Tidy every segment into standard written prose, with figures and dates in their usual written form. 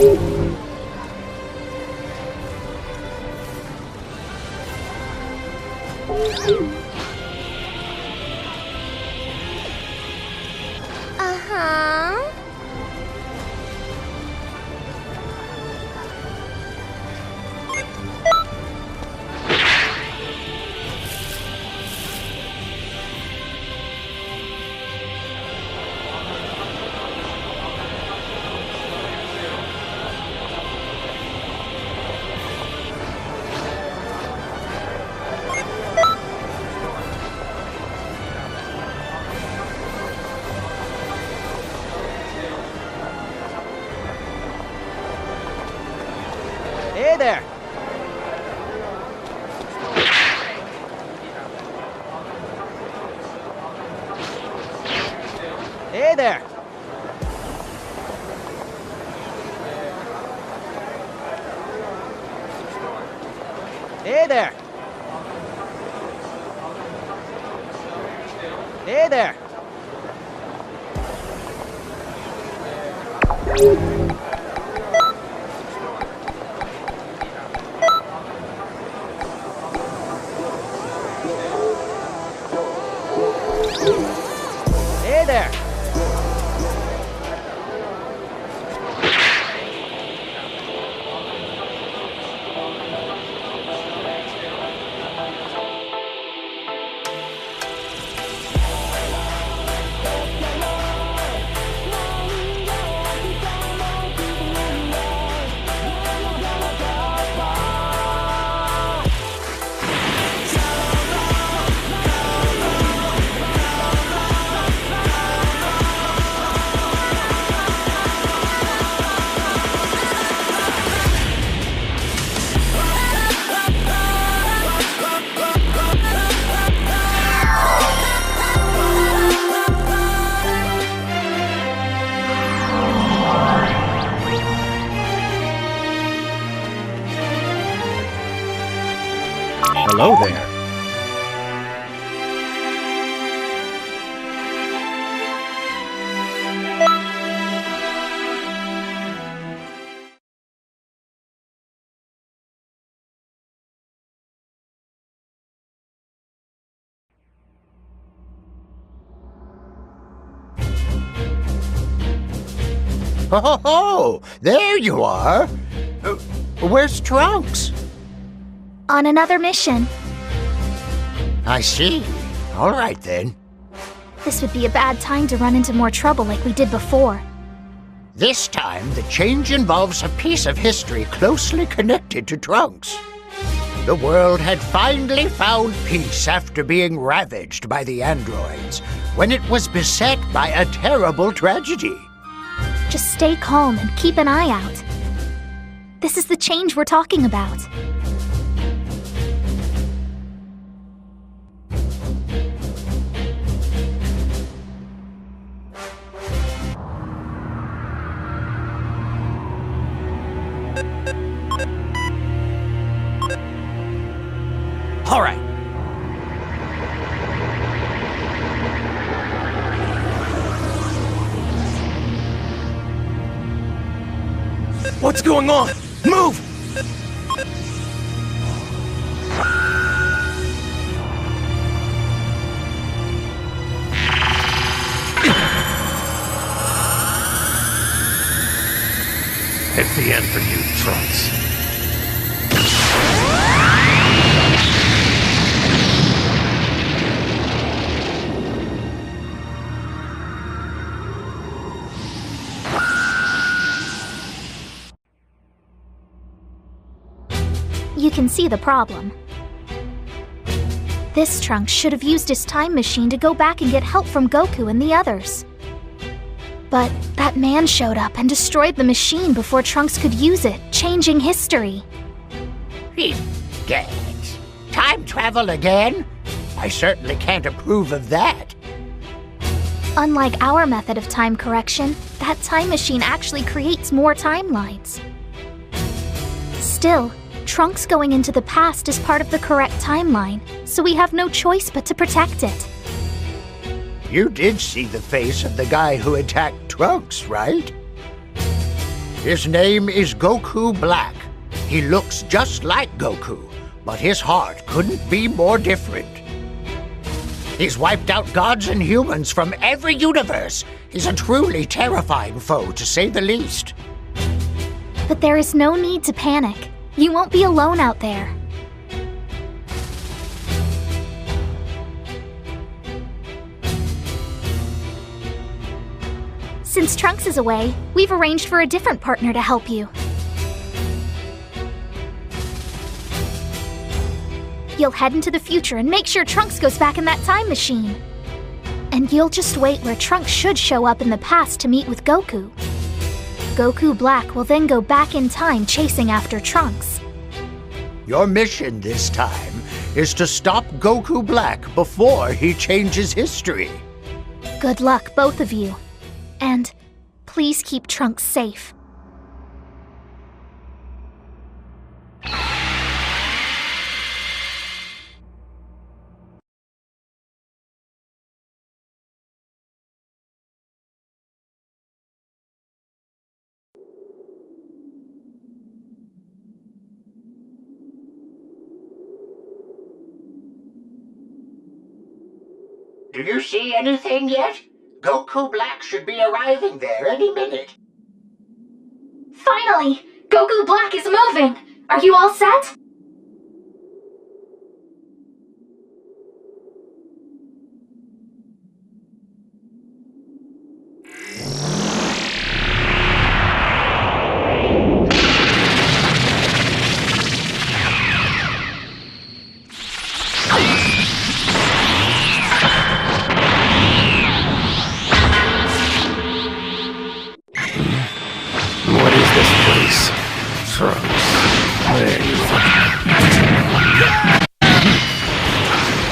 Uh-huh. Hey there! Hey there! Hey there! Hey there! Hey there! Hello there. Oh, there you are. Where's Trunks? On another mission. I see. All right, then. This would be a bad time to run into more trouble like we did before. This time, the change involves a piece of history closely connected to Trunks. The world had finally found peace after being ravaged by the androids, when it was beset by a terrible tragedy. Just stay calm and keep an eye out. This is the change we're talking about. All right. What's going on? Move! It's the end for you, Trunks. You can see the problem. This Trunks should have used his time machine to go back and get help from Goku and the others. But that man showed up and destroyed the machine before Trunks could use it, changing history. Get time travel again? I certainly can't approve of that. Unlike our method of time correction, that time machine actually creates more timelines. Still, Trunks going into the past is part of the correct timeline, so we have no choice but to protect it. You did see the face of the guy who attacked Trunks, right? His name is Goku Black. He looks just like Goku, but his heart couldn't be more different. He's wiped out gods and humans from every universe. He's a truly terrifying foe, to say the least. But there is no need to panic. You won't be alone out there. Since Trunks is away, we've arranged for a different partner to help you. You'll head into the future and make sure Trunks goes back in that time machine. And you'll just wait where Trunks should show up in the past to meet with Goku. Goku Black will then go back in time chasing after Trunks. Your mission this time is to stop Goku Black before he changes history. Good luck, both of you. And please keep Trunks safe. Do you see anything yet? Goku Black should be arriving there any minute. Finally! Goku Black is moving! Are you all set? What is this place? Trunks. There you are.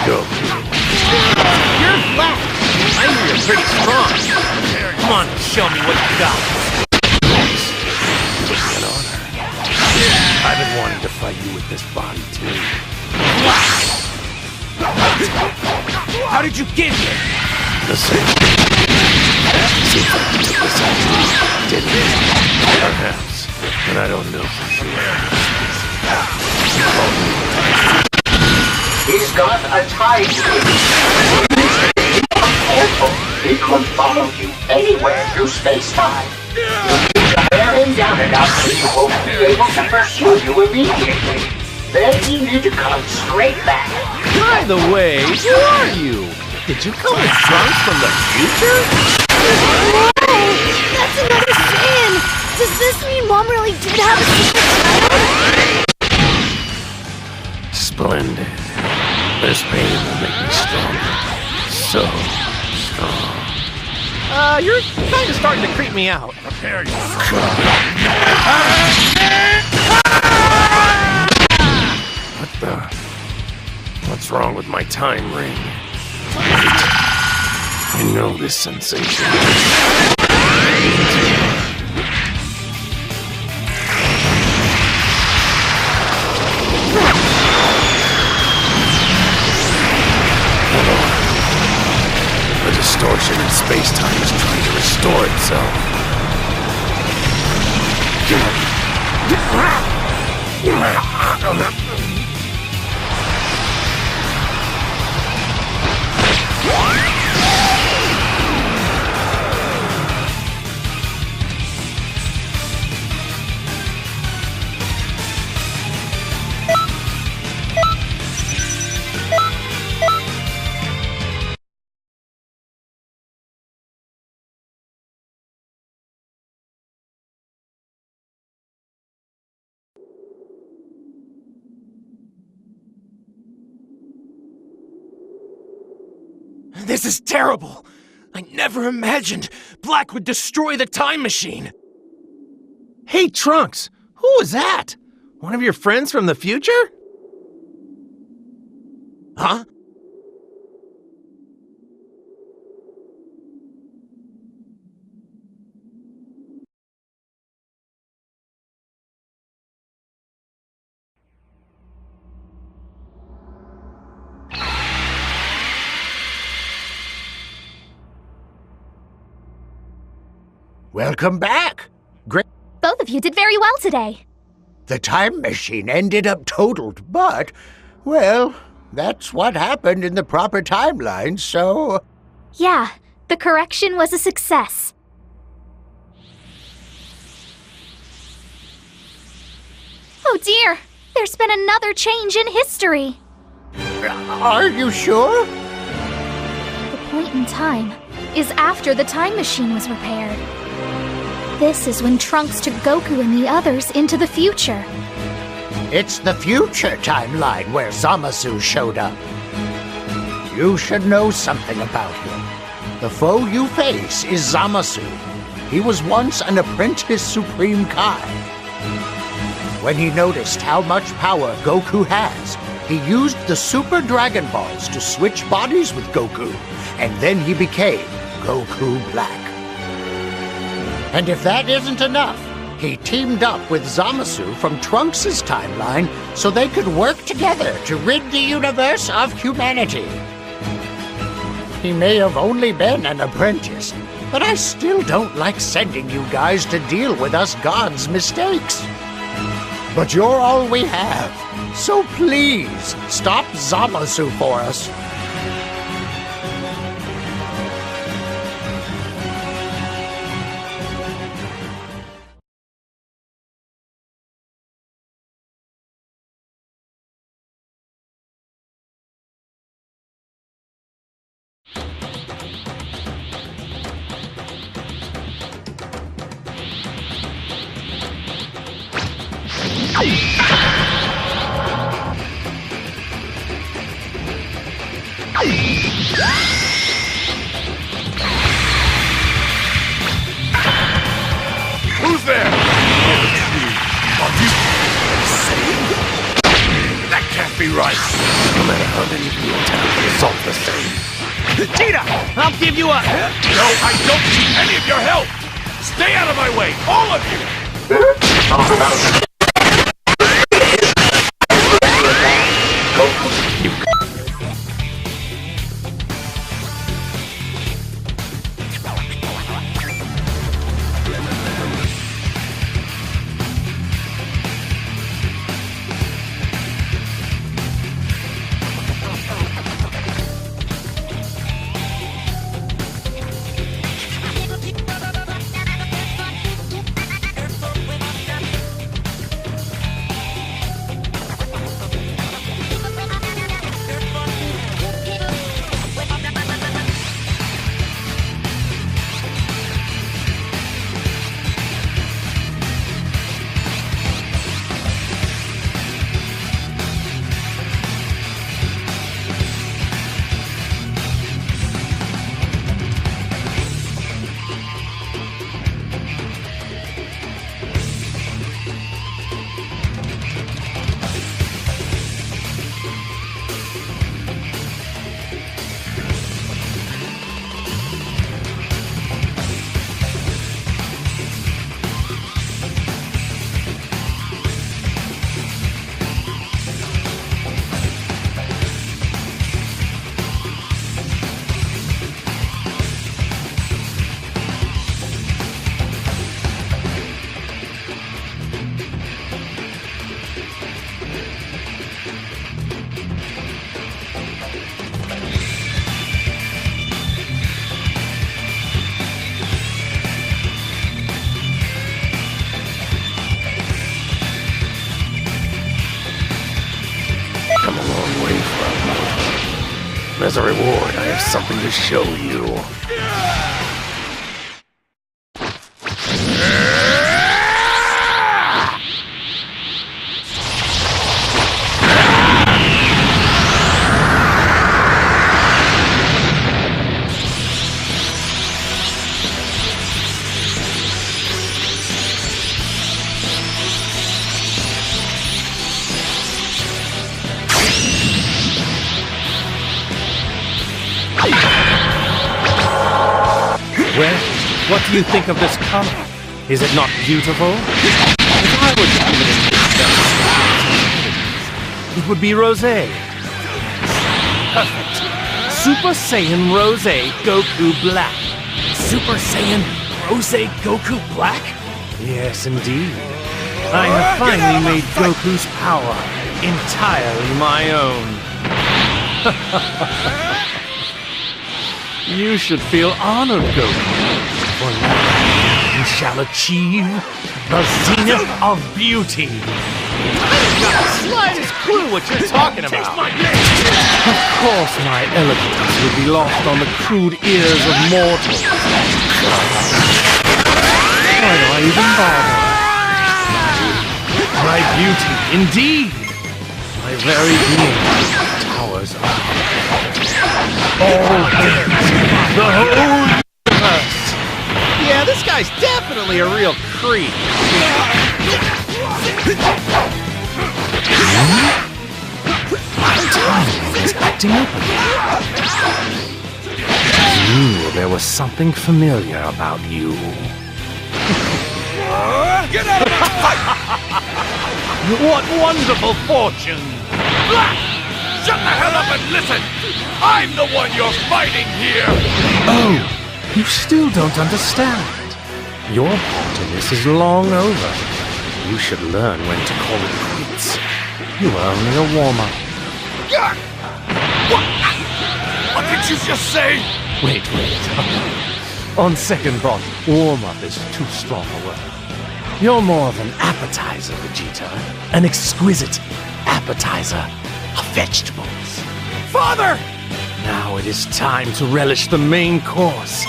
Go. You're Black! I hear you're pretty strong. Come on, show me what you got. It was an honor. I've been wanting to fight you with this body, too. How did you get here? The same. Seems like you took this out too, didn't you? Perhaps, but I don't know for sure. He's got a time machine. Careful, he could follow you anywhere through space-time. You need to wear him down enough so he won't be able to pursue you immediately. Then you need to come straight back. By the way, who are you? Did you come with Trunks from the future? Whoa! That's another sin! Does this mean Mom really did have a secret child? Splendid. This pain will make me stronger. So strong. You're kind of starting to creep me out. Prepare yourself. What the? What's wrong with my time ring? Wait. I know this sensation. The distortion in space-time is trying to restore itself. This is terrible! I never imagined Black would destroy the time machine! Hey, Trunks! Who was that? One of your friends from the future? Huh? Welcome back. Great. Both of of you did very well today. The time machine ended up totaled, but, well, that's what happened in the proper timeline, so... Yeah, the correction was a success. Oh dear, there's been another change in history. Are you sure? The point in time is after the time machine was repaired. This is when Trunks took Goku and the others into the future. It's the future timeline where Zamasu showed up. You should know something about him. The foe you face is Zamasu. He was once an apprentice Supreme Kai. When he noticed how much power Goku has, he used the Super Dragon Balls to switch bodies with Goku, and then he became Goku Black. And if that isn't enough, he teamed up with Zamasu from Trunks' timeline so they could work together to rid the universe of humanity. He may have only been an apprentice, but I still don't like sending you guys to deal with us gods' mistakes. But you're all we have, so please stop Zamasu for us. Who's there? Are you insane? That can't be right. No matter how many you attack, the result's the same. Vegeta, I'll give you a... No, I don't need any of your help! Stay out of my way, all of you! As a reward, I have something to show you. Well, what do you think of this color? Is it not beautiful? If I were to give it it would be rosé. Perfect. Super Saiyan Rosé Goku Black. Super Saiyan Rosé Goku Black? Yes, indeed. I have finally made Goku's power entirely my own. You should feel honored, Goku, for now you shall achieve the zenith of beauty. I have not the slightest clue what you're talking about. Of course my eloquence would be lost on the crude ears of mortals. Why do I even bother? My beauty, indeed! My very being towers up. All things, the whole universe! Yeah, this guy's definitely a real creep. Time is acting up again. I knew there was something familiar about you. Get out of my fight! What wonderful fortune! Shut the hell up and listen! I'm the one you're fighting here! Oh, you still don't understand. Your part in this is long over. You should learn when to call it quits. You were only a warm-up. What did you just say? Wait. On second thought, warm-up is too strong a word. You're more of an appetizer, Vegeta. An exquisite appetizer of vegetables. Father! Now it is time to relish the main course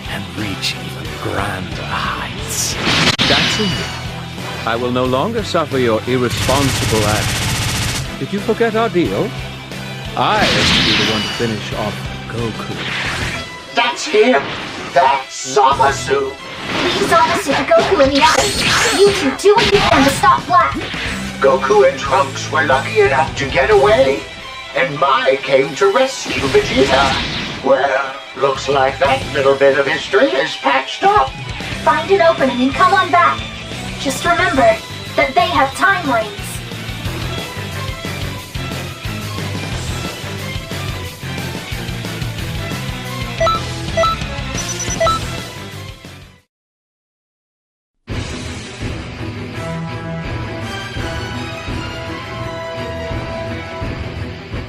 and reach even grander heights. That's enough. I will no longer suffer your irresponsible actions. Did you forget our deal? I am to be the one to finish off Goku. That's him. That's Zamasu. Leave Zamasu to Goku and the others. You two do what you can to stop Black. Goku and Trunks were lucky enough to get away, and Mai came to rescue Vegeta. Well, looks like that little bit of history is patched up. Find an opening and come on back. Just remember that they have time rings.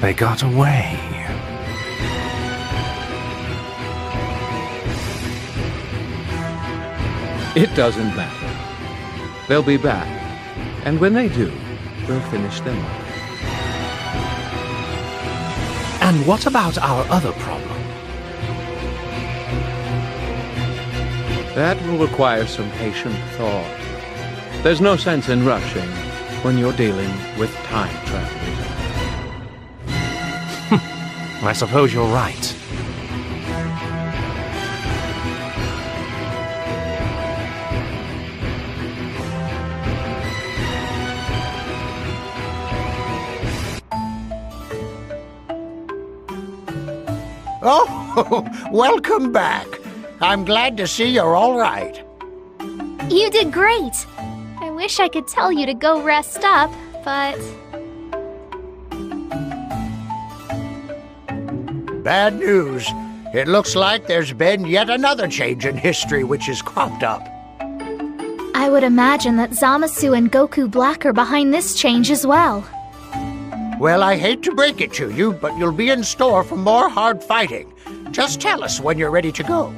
They got away. It doesn't matter. They'll be back. And when they do, we'll finish them off. And what about our other problem? That will require some patient thought. There's no sense in rushing when you're dealing with time travelers. I suppose you're right. Oh, welcome back. I'm glad to see you're all right. You did great. I wish I could tell you to go rest up, but... Bad news. It looks like there's been yet another change in history which has cropped up. I would imagine that Zamasu and Goku Black are behind this change as well. Well, I hate to break it to you, but you'll be in store for more hard fighting. Just tell us when you're ready to go.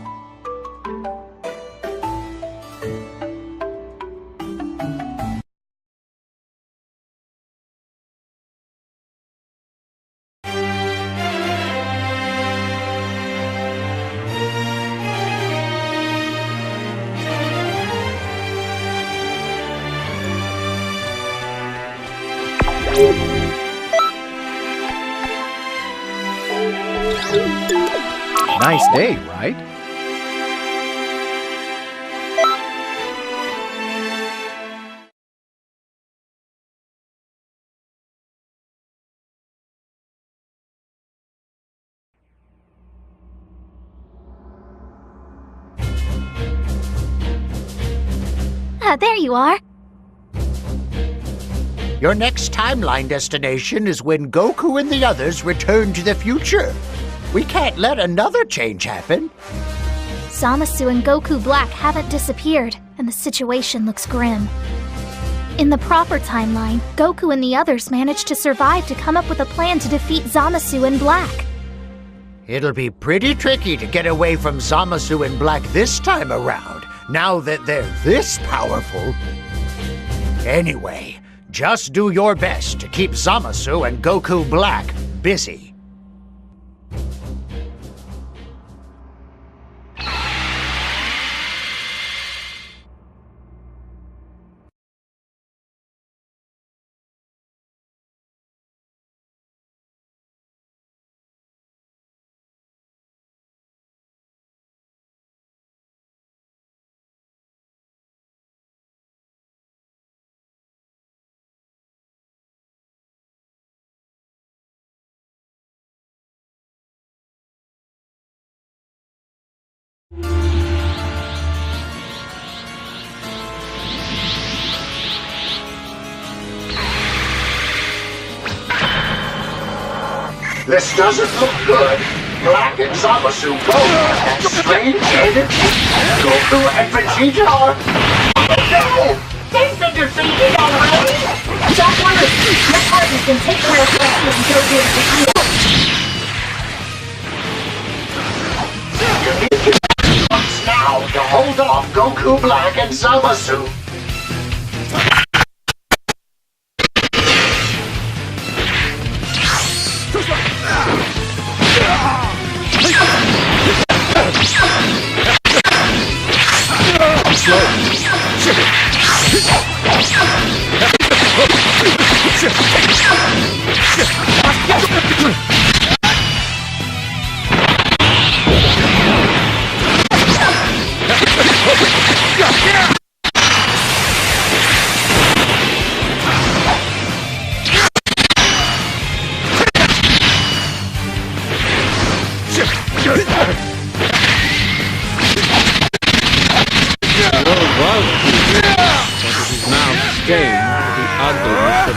Nice day, right? There you are. Your next timeline destination is when Goku and the others return to the future. We can't let another change happen. Zamasu and Goku Black haven't disappeared. and the situation looks grim. In the proper timeline, Goku and the others managed to survive to come up with a plan to defeat Zamasu in Black. It'll be pretty tricky to get away from Zamasu in Black this time around, now that they're this powerful. Anyway, just do your best to keep Zamasu and Goku Black busy. This doesn't look good. Black and Zamasu both have that strange energy. Goku and Vegeta are... No! They've been defeated already! Don't worry, my partner can take care of Goku and Goku and Vegeta. You need to get Trunks now to hold off Goku Black and Zamasu.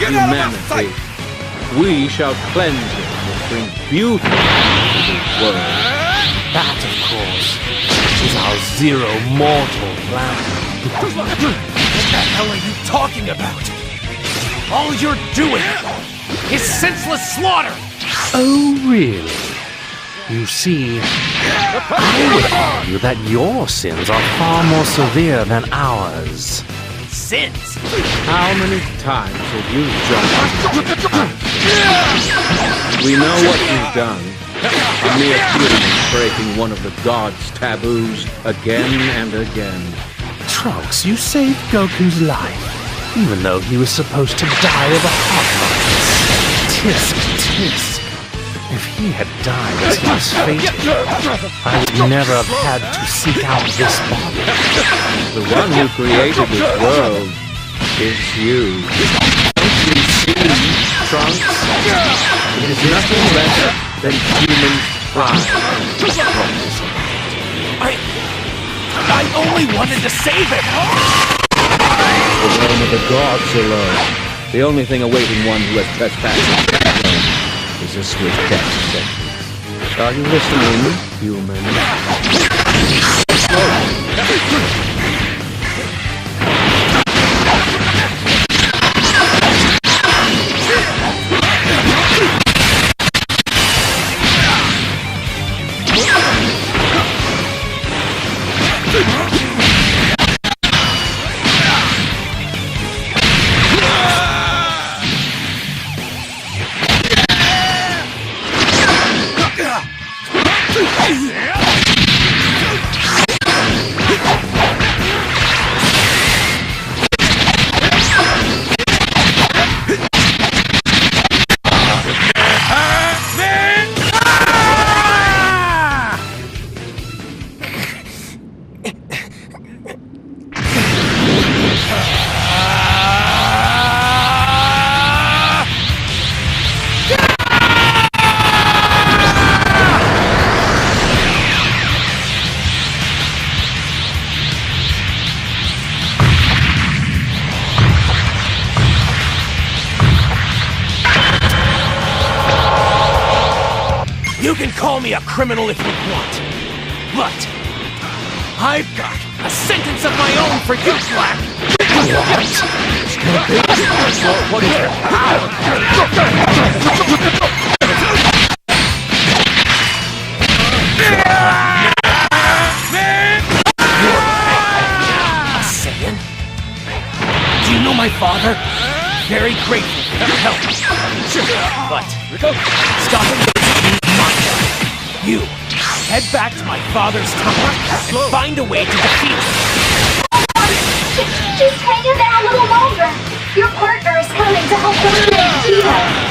Humanity. We shall cleanse it and bring beauty to the world. That, of course, is our zero mortal plan. What the hell are you talking about? All you're doing is senseless slaughter! Oh, really? You see, I would argue that your sins are far more severe than ours. Sins? How many times have you jumped? We know what you've done. A mere human breaking one of the gods' taboos again and again. Trunks, you saved Goku's life, even though he was supposed to die of a heart virus. Tisk, tisk. If he had died as he was fated, I would never have had to seek out this body. The one who created this world is you. Don't you see, Trunks? It is nothing less than human pride. I only wanted to save it! The realm of the gods alone. The only thing awaiting one who has trespassed is a swift death sentence. Are you listening, human? You can call me a criminal if you want, but I've got a sentence of my own for you, Black! What is it? A Saiyan? Do you know my father? Very grateful for your help. But stop him. You head back to my father's tunnel and find a way to defeat him. Just hang in there a little longer. Your partner is coming to help eliminate Vegeta.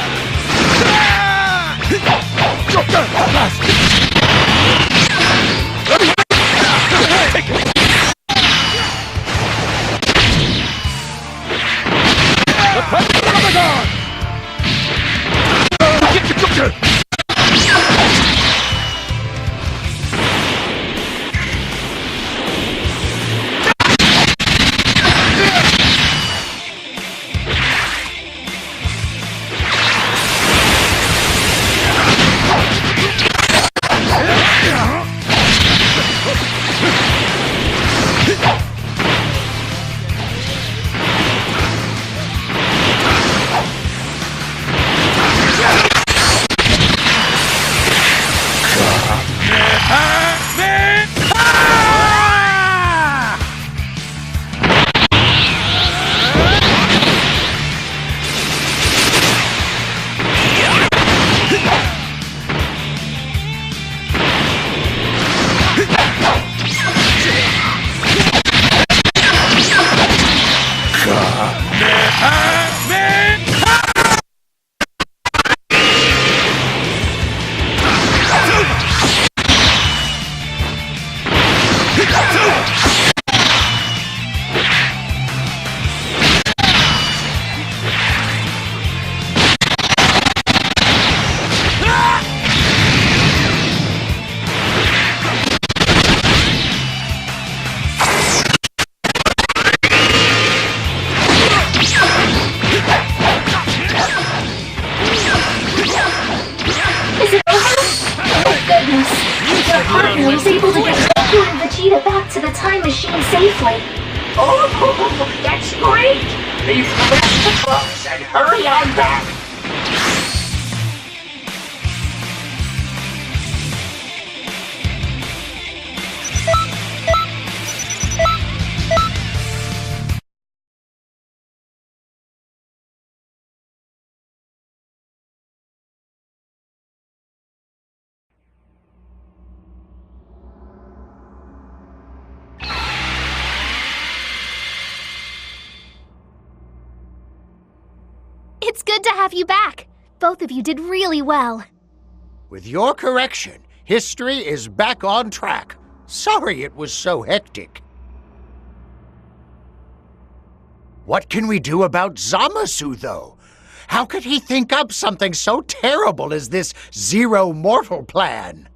Your partner was able to get Goku and Vegeta back to the time machine safely. Oh, that's great! Leave the rest of the books and hurry on back! It's good to have you back. Both of you did really well. With your correction, history is back on track. Sorry it was so hectic. What can we do about Zamasu, though? How could he think up something so terrible as this Zero Mortal plan?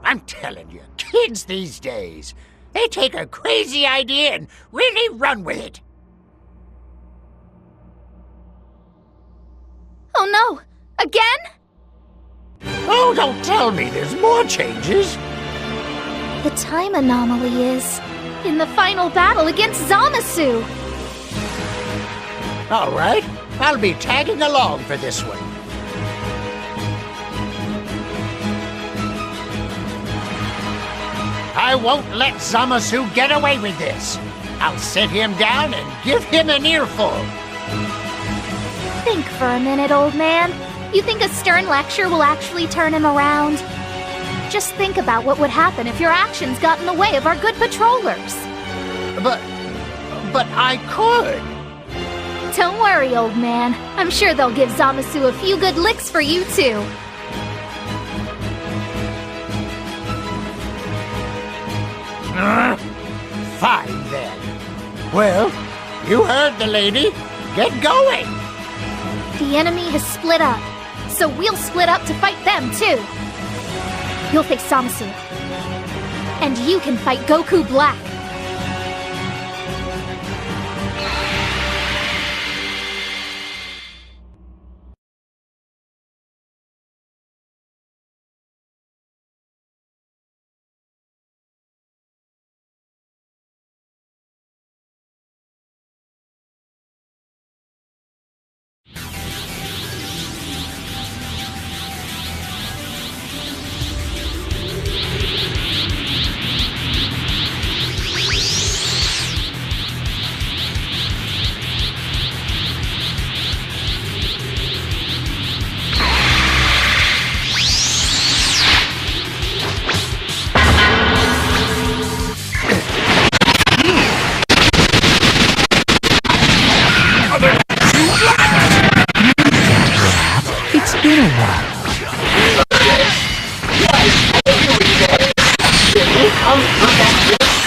I'm telling you, kids these days, they take a crazy idea and really run with it. Oh no! Again? Oh, don't tell me there's more changes. The time anomaly is in the final battle against Zamasu. All right, I'll be tagging along for this one. I won't let Zamasu get away with this. I'll sit him down and give him an earful. Think for a minute, old man. You think a stern lecture will actually turn him around? Just think about what would happen if your actions got in the way of our good patrollers. But I could. Don't worry, old man. I'm sure they'll give Zamasu a few good licks for you, too. Fine, then. Well, you heard the lady. Get going. The enemy has split up, so we'll split up to fight them, too. You'll face Zamasu. And you can fight Goku Black.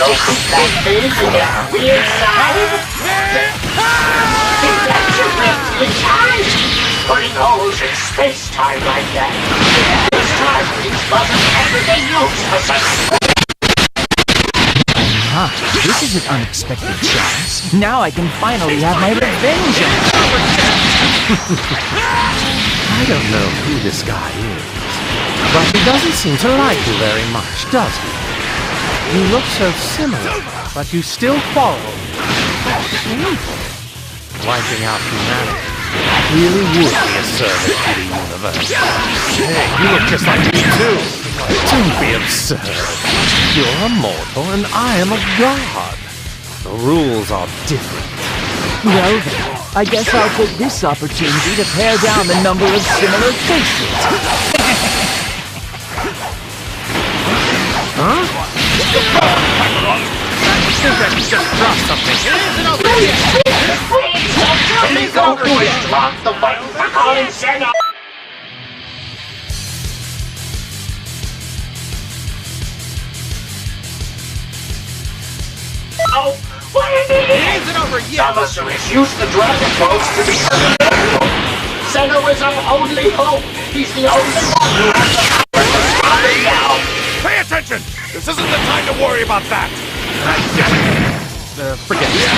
Goku back phase and get weird side? Think that's your reptilian time? Putting holes in space-time like that. This time brings buzzing everything useless. Aha, this is an unexpected chance. Now I can finally have my revenge. I don't know who this guy is, but he doesn't seem to like you very much, does he? You look so similar, but you still follow me. That's shameful. Wiping out humanity really would be a service to the universe. Hey, you look just like me too. Don't be absurd. You're a mortal and I am a god. The rules are different. Well then, I guess I'll take this opportunity to pare down the number of similar faces. Huh? I think I just dropped something. It isn't over yet. Please, Goku is drop the white fucker in Xeno. Oh, what is it? It isn't over yet. Zamasu used the Dragon Balls to be unavailable. Xeno is our only hope. He's the only one who has the power to stop it now. Pay attention! This isn't the time to worry about that! Forget it.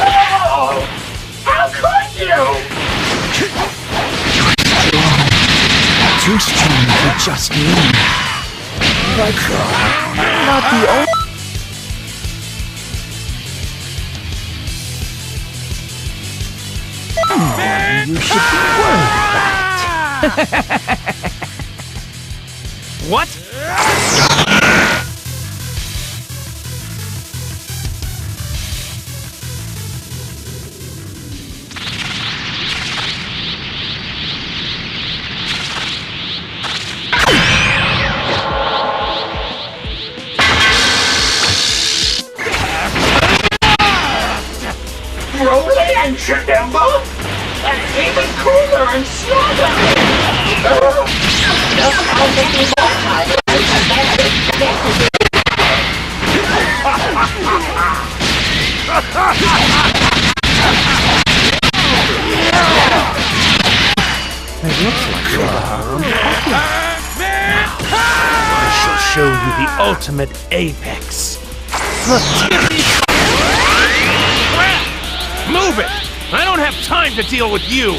Oh, how could you? Too strong for just me. But not the only... Oh, you should be worried about it. What? Broly and Janemba? That's even cooler and stronger! Just how many more times It looks like you're I shall show you the ultimate apex. The tippy... Move it! I don't have time to deal with you!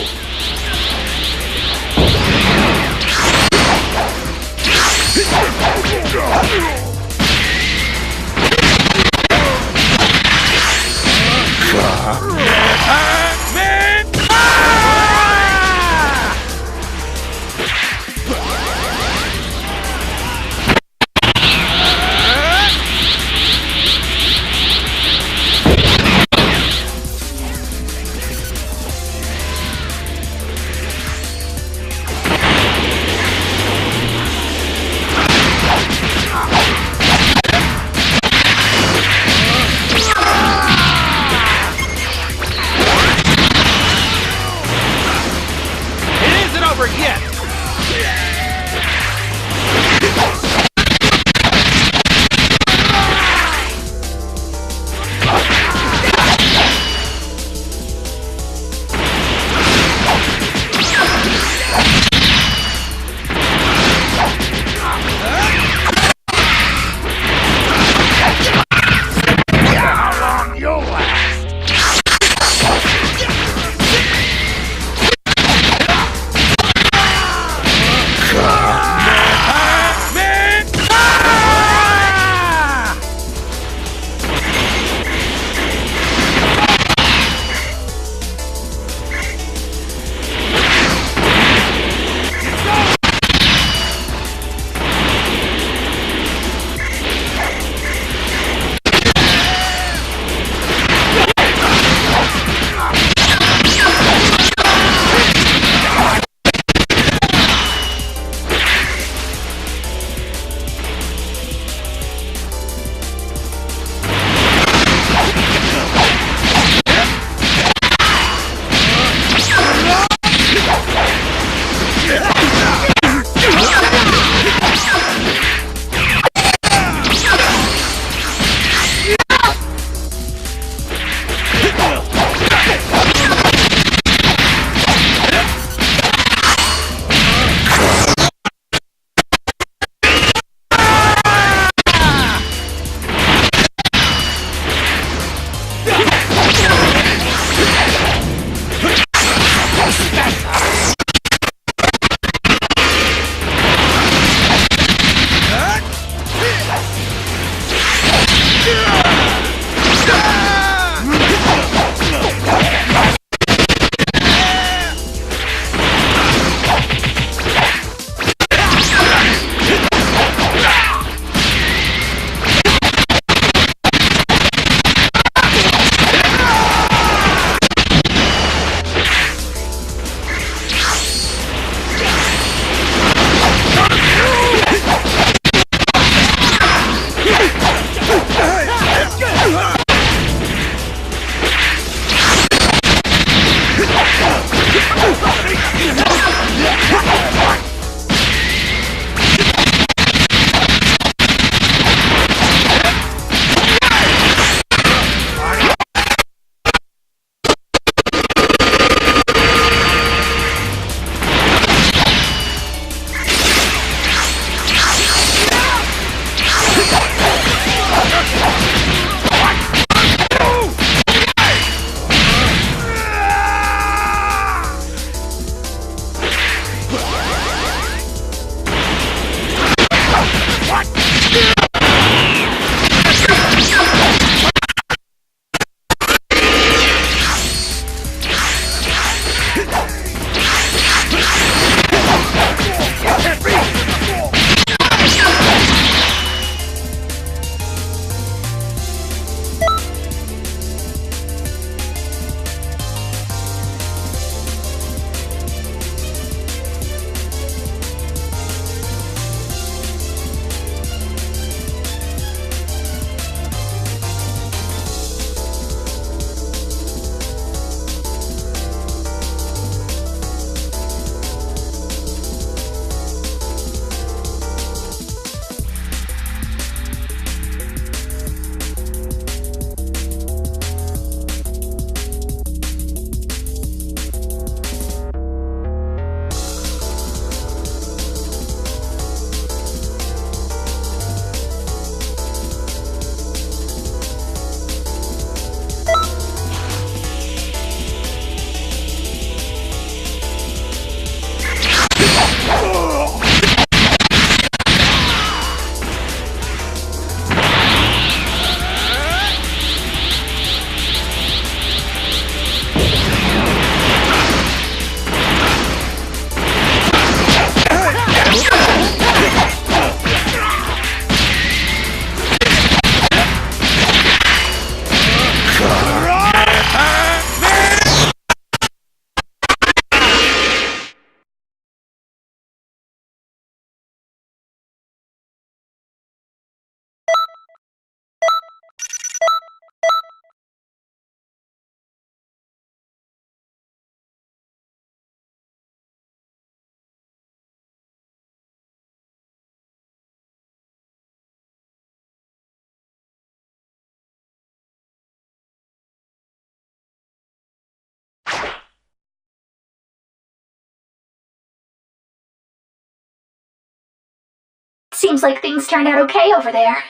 Seems like things turned out okay over there.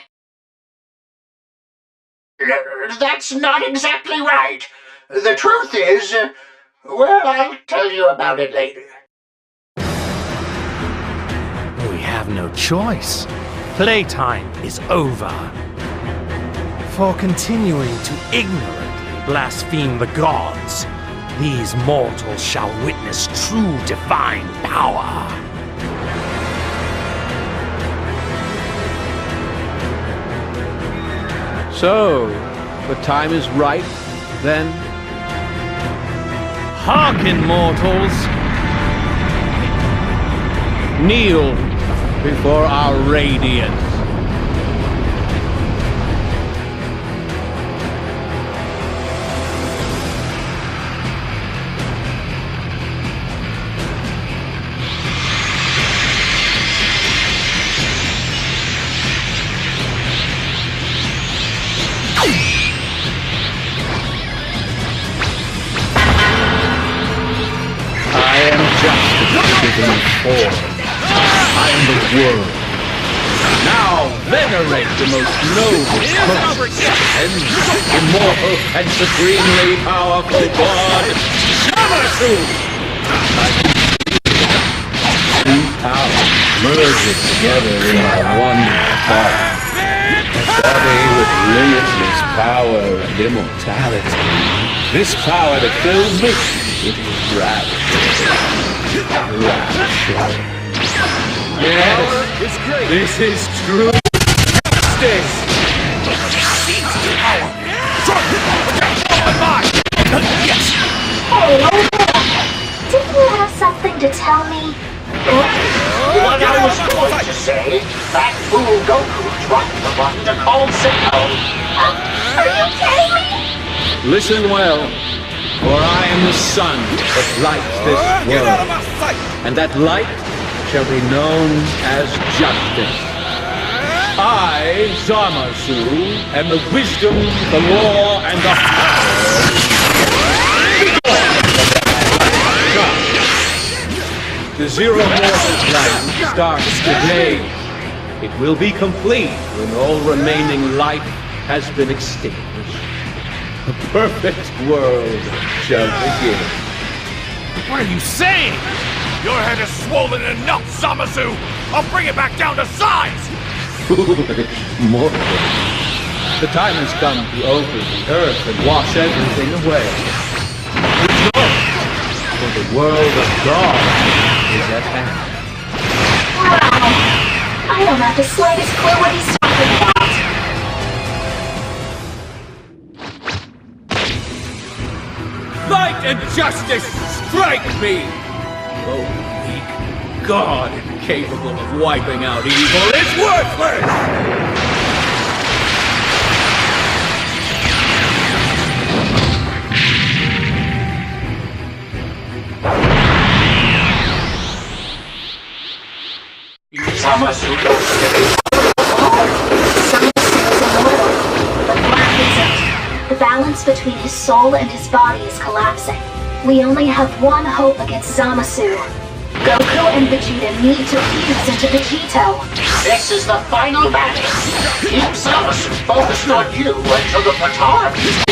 That's not exactly right. The truth is, well, I'll tell you about it later. We have no choice. Playtime is over. For continuing to ignorantly blaspheme the gods, these mortals shall witness true divine power. So, the time is right, then? Hearken, mortals! Kneel before our radiance. I am justice given form. I am the world. Now venerate the most noble, most immortal, and supremely powerful God, Xenoverse! Two powers merged together in my one body. A body with limitless power and immortality. This power that fills me, it is ravishing. Yes, this is true justice. Hey, didn't you have something to tell me? What I was going to say, that fool Goku dropped the button to call signal. Are you kidding me? Listen well, for I am the sun that lights this world, and that light shall be known as justice. I, Zamasu, am the wisdom, the law, and the power. The Zero Mortal plan starts today. It will be complete when all remaining life has been extinguished. The perfect world shall begin. What are you saying? Your head is swollen enough, Zamasu! I'll bring it back down to size! Foolish mortal. The time has come to open the earth and wash everything away. Rejoice, for the world of God is at hand. Wow. I don't have the slightest clue what he's talking about. Light and justice strike me! Oh, weak God incapable of wiping out evil is worthless! Zamasu But Black isn't. The balance between his soul and his body is collapsing. We only have one hope against Zamasu. Goku and Vegeta need to fuse into Vegito. This is the final battle. Keep Zamasu focused on you until the baton is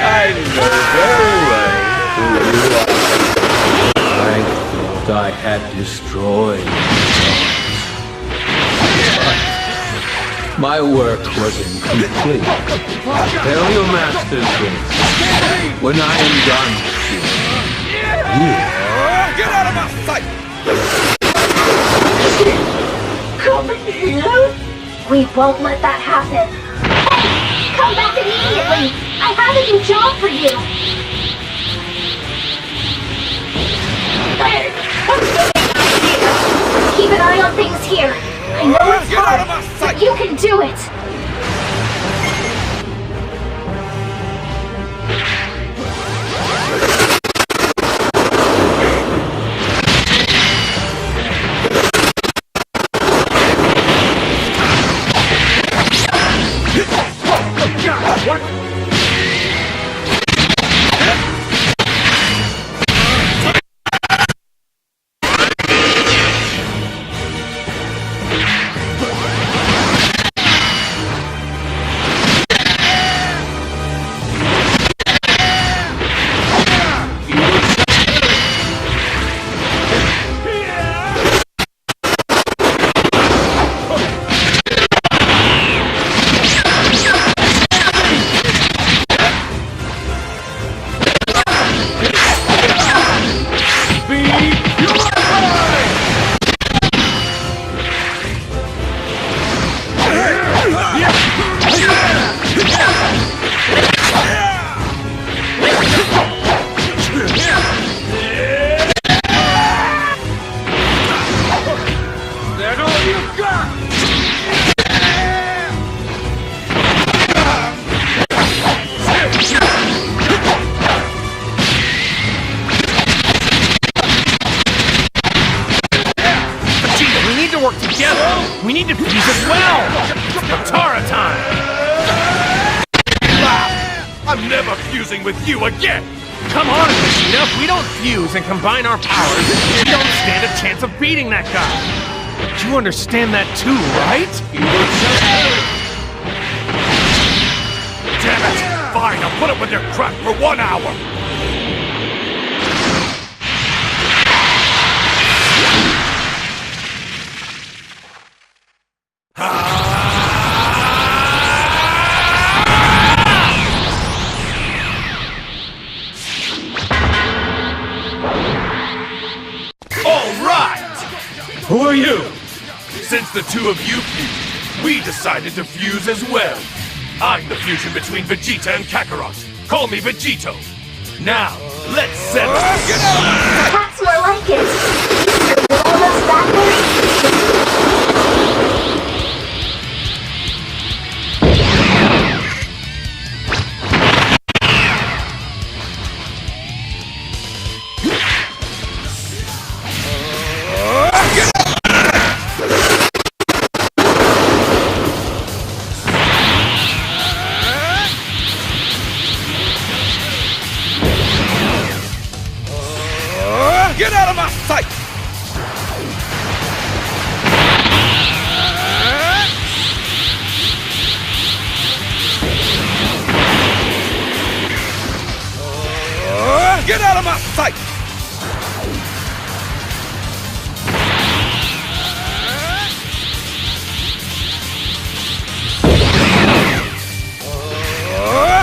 I know very well who you are. I thought I had destroyed my work was incomplete. Tell your masters this. When I am done with you, Get out of my sight! Come here. We won't let that happen. Hey, come back immediately! I have a new job for you! Hey, Keep an eye on things here. I know it's Get out of hard, my sight! but you can do it! to work together. We need to fuse as well. Katara time. I'm never fusing with you again! Come on, Vegeta. If we don't fuse and combine our powers, we don't stand a chance of beating that guy. You understand that too, right? Damn it! Fine, I'll put up with your crap for 1 hour! Who are you? Since the two of you fused, we decided to fuse as well. I'm the fusion between Vegeta and Kakarot. Call me Vegito. Now, let's settle it. That's more like it. Almost backwards. Get out of my sight! Get out of my sight!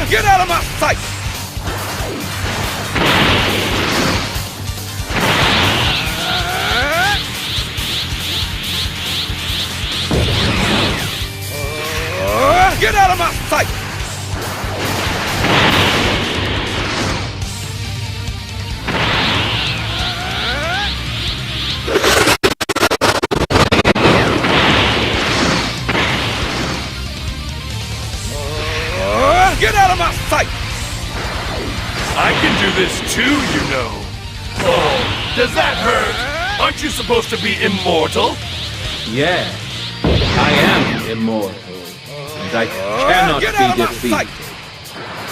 Get out of my sight! Get out of my sight! Get out of my sight! I can do this too, you know. Oh, does that hurt? Aren't you supposed to be immortal? Yes, I am immortal. And I cannot be defeated.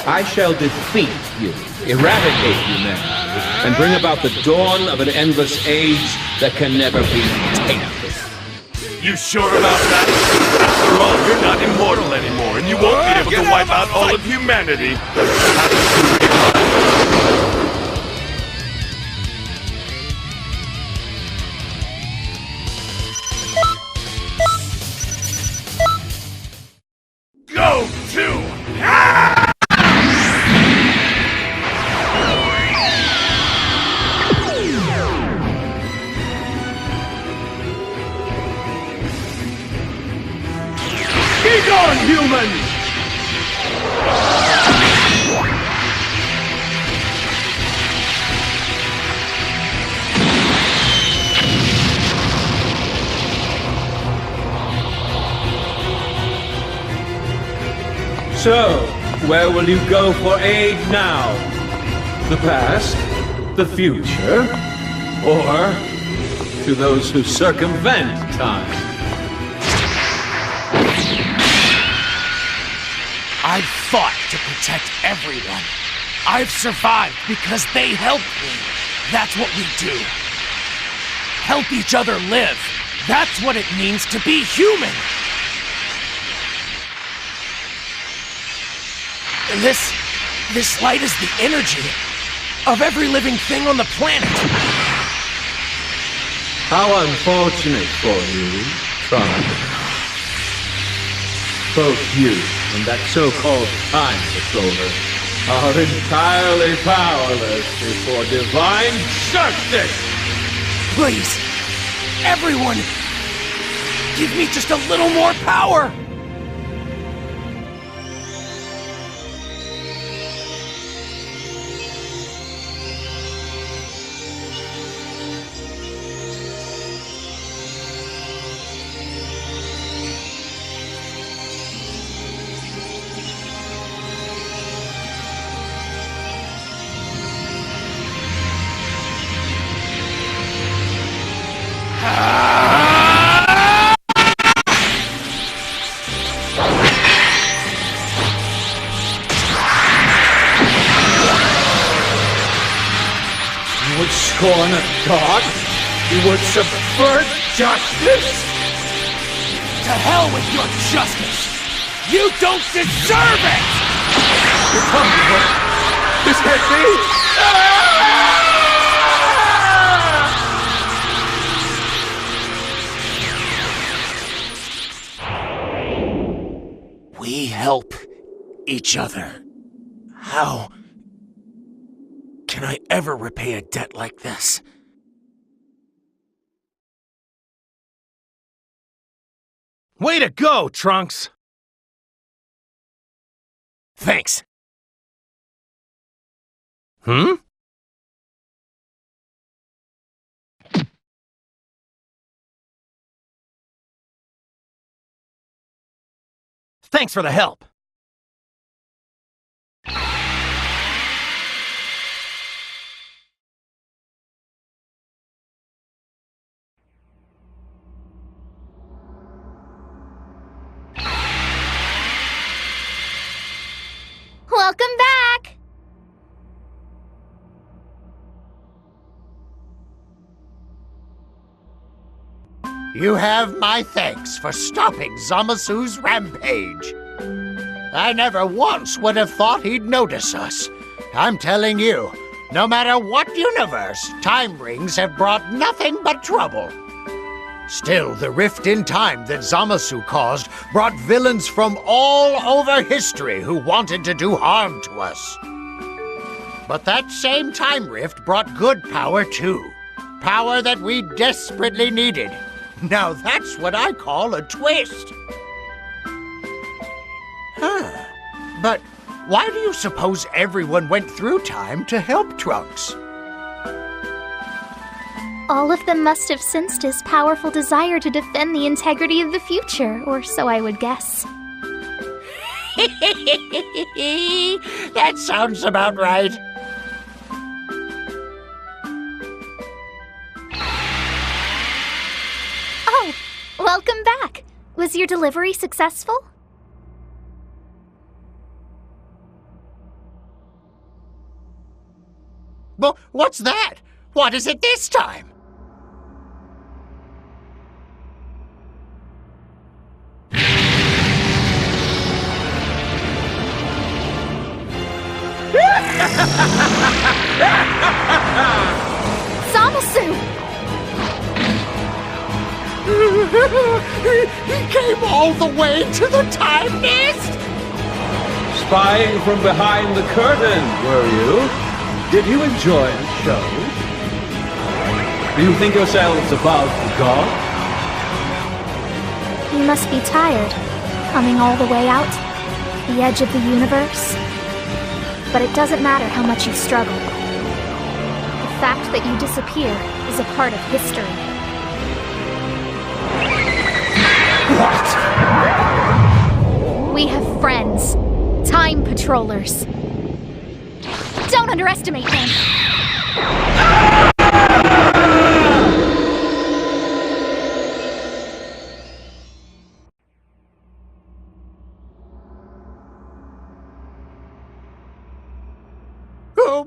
I shall defeat you, eradicate you now, and bring about the dawn of an endless age that can never be tainted. You sure about that? After all, you're not immortal anymore, and you won't be able to wipe out all of humanity. Go to... Be gone, humans! So, where will you go for aid now? The past? The future? Or to those who circumvent time? I've fought to protect everyone. I've survived because they helped me. That's what we do. Help each other live. That's what it means to be human. And this light is the energy of every living thing on the planet. How unfortunate for you, Trunks. Both you and that so-called time patroller are entirely powerless before divine justice! Please, everyone, give me just a little more power! God? You would subvert justice? To hell with your justice! You don't deserve it! You're coming, but this can't be! We help each other. How can I ever repay a debt like this? Way to go, Trunks! Thanks. Hmm? Thanks for the help. Welcome back! You have my thanks for stopping Zamasu's rampage. I never once would have thought he'd notice us. I'm telling you, no matter what universe, time rings have brought nothing but trouble. Still, the rift in time that Zamasu caused brought villains from all over history who wanted to do harm to us. But that same time rift brought good power too. Power that we desperately needed. Now that's what I call a twist. Huh. But why do you suppose everyone went through time to help Trunks? All of them must have sensed his powerful desire to defend the integrity of the future, or so I would guess. That sounds about right. Oh, welcome back. Was your delivery successful? Well, what's that? What is it this time? Zamasu! He came all the way to the time mist? Spying from behind the curtain, were you? Did you enjoy the show? Do you think yourselves above the gods? You must be tired, coming all the way out, the edge of the universe. But it doesn't matter how much you struggle. The fact that you disappear is a part of history. What? We have friends, time patrollers. Don't underestimate them!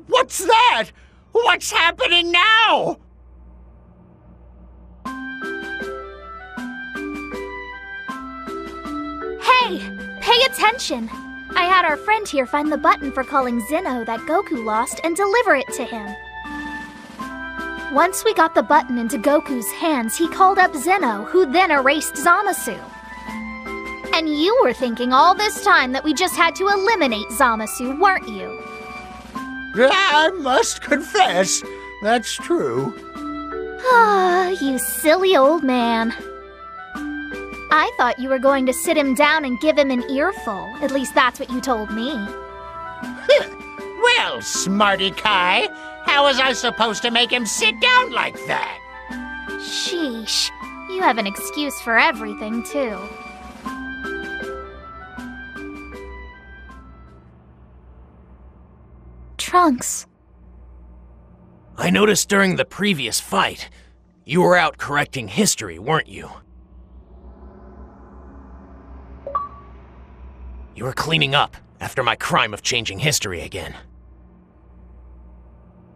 What's that? What's happening now? Hey! Pay attention! I had our friend here find the button for calling Xeno that Goku lost and deliver it to him. Once we got the button into Goku's hands, he called up Xeno, who then erased Zamasu. And you were thinking all this time that we just had to eliminate Zamasu, weren't you? I must confess, that's true. Ah, you silly old man. I thought you were going to sit him down and give him an earful. At least that's what you told me. Well, Smarty Kai, how was I supposed to make him sit down like that? Sheesh. You have an excuse for everything, too. Trunks. I noticed during the previous fight, you were out correcting history, weren't you? You were cleaning up after my crime of changing history again.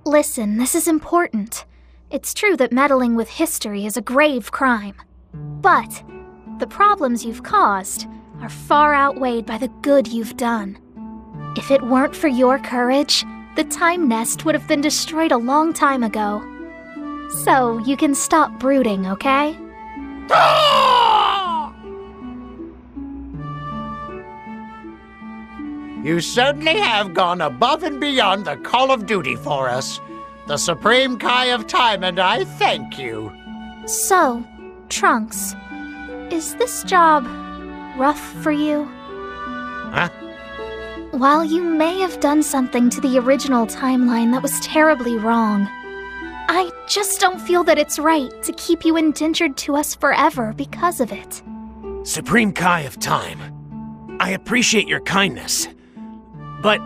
Listen, this is important. It's true that meddling with history is a grave crime. But the problems you've caused are far outweighed by the good you've done. If it weren't for your courage, the Time Nest would have been destroyed a long time ago. So you can stop brooding, okay? You certainly have gone above and beyond the call of duty for us. The Supreme Kai of Time and I thank you. So, Trunks, is this job rough for you? Huh? While you may have done something to the original timeline that was terribly wrong, I just don't feel that it's right to keep you indentured to us forever because of it. Supreme Kai of Time, I appreciate your kindness, but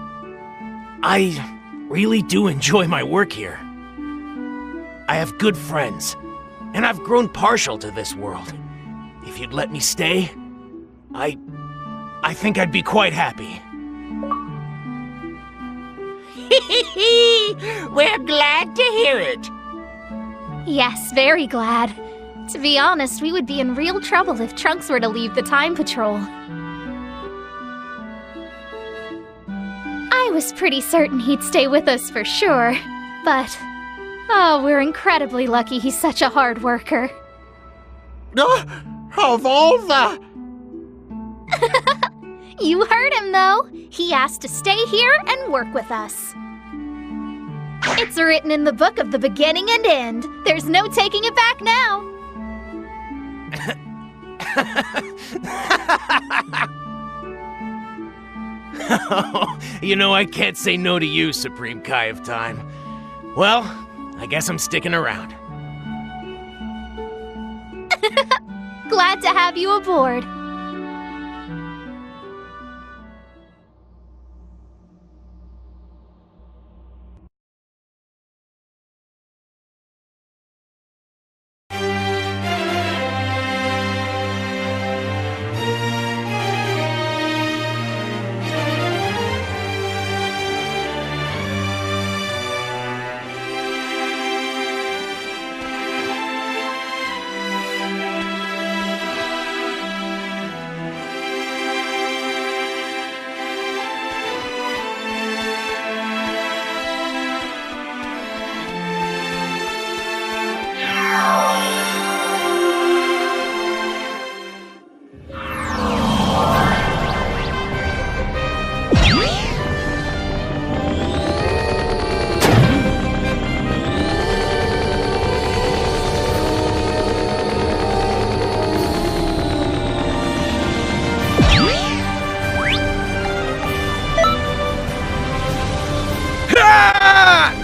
I really do enjoy my work here. I have good friends, and I've grown partial to this world. If you'd let me stay, I think I'd be quite happy. We're glad to hear it. Yes, very glad. To be honest, we would be in real trouble if Trunks were to leave the Time Patrol. I was pretty certain he'd stay with us for sure, but... oh, we're incredibly lucky he's such a hard worker. Of all the... You heard him, though. He asked to stay here and work with us. It's written in the book of the beginning and end. There's no taking it back now. You know, I can't say no to you, Supreme Kai of Time. Well, I guess I'm sticking around. Glad to have you aboard. Ah!